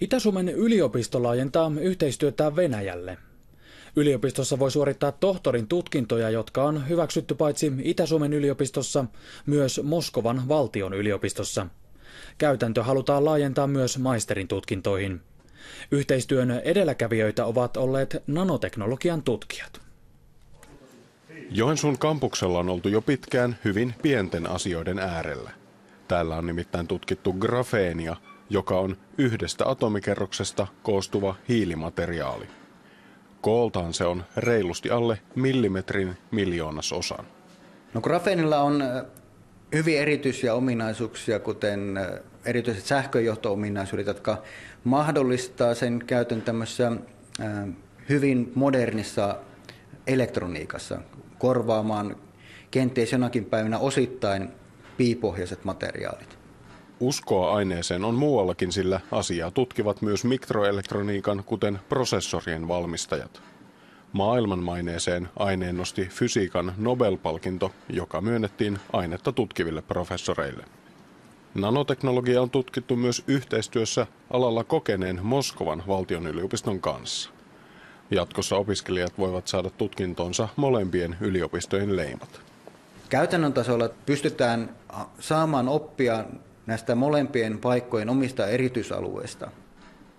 Itä-Suomen yliopisto laajentaa yhteistyötään Venäjälle. Yliopistossa voi suorittaa tohtorin tutkintoja, jotka on hyväksytty paitsi Itä-Suomen yliopistossa, myös Moskovan valtion yliopistossa. Käytäntö halutaan laajentaa myös maisterin tutkintoihin. Yhteistyön edelläkävijöitä ovat olleet nanoteknologian tutkijat. Joensuun kampuksella on oltu jo pitkään hyvin pienten asioiden äärellä. Täällä on nimittäin tutkittu grafeenia, joka on yhdestä atomikerroksesta koostuva hiilimateriaali. Kooltaan se on reilusti alle millimetrin miljoonasosan. No, grafeenilla on hyvin erityisiä ominaisuuksia, kuten erityiset sähköjohto-ominaisuudet, jotka mahdollistaa sen käytön tämmöisessä hyvin modernissa elektroniikassa korvaamaan kenties jonakin päivänä osittain piipohjaiset materiaalit. Uskoa aineeseen on muuallakin, sillä asiaa tutkivat myös mikroelektroniikan, kuten prosessorien valmistajat. Maailmanmaineeseen aineen nosti fysiikan Nobel-palkinto, joka myönnettiin ainetta tutkiville professoreille. Nanoteknologia on tutkittu myös yhteistyössä alalla kokeneen Moskovan valtionyliopiston kanssa. Jatkossa opiskelijat voivat saada tutkintonsa molempien yliopistojen leimat. Käytännön tasolla pystytään saamaan oppia näistä molempien paikkojen omista erityisalueista.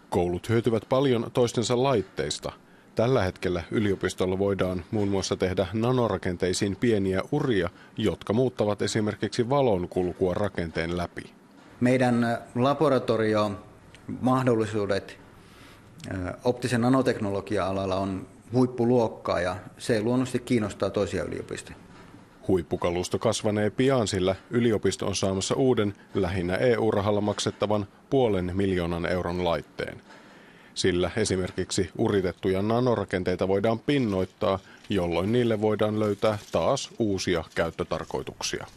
Koulut hyötyvät paljon toistensa laitteista. Tällä hetkellä yliopistolla voidaan muun muassa tehdä nanorakenteisiin pieniä uria, jotka muuttavat esimerkiksi valon kulkua rakenteen läpi. Meidän laboratoriomahdollisuudet optisen nanoteknologia-alalla on huippuluokkaa ja se luonnollisesti kiinnostaa toisia yliopistoja. Huippukalusto kasvanee pian, sillä yliopisto on saamassa uuden, lähinnä EU-rahalla maksettavan 500 000 euron laitteen. Sillä esimerkiksi uritettuja nanorakenteita voidaan pinnoittaa, jolloin niille voidaan löytää taas uusia käyttötarkoituksia.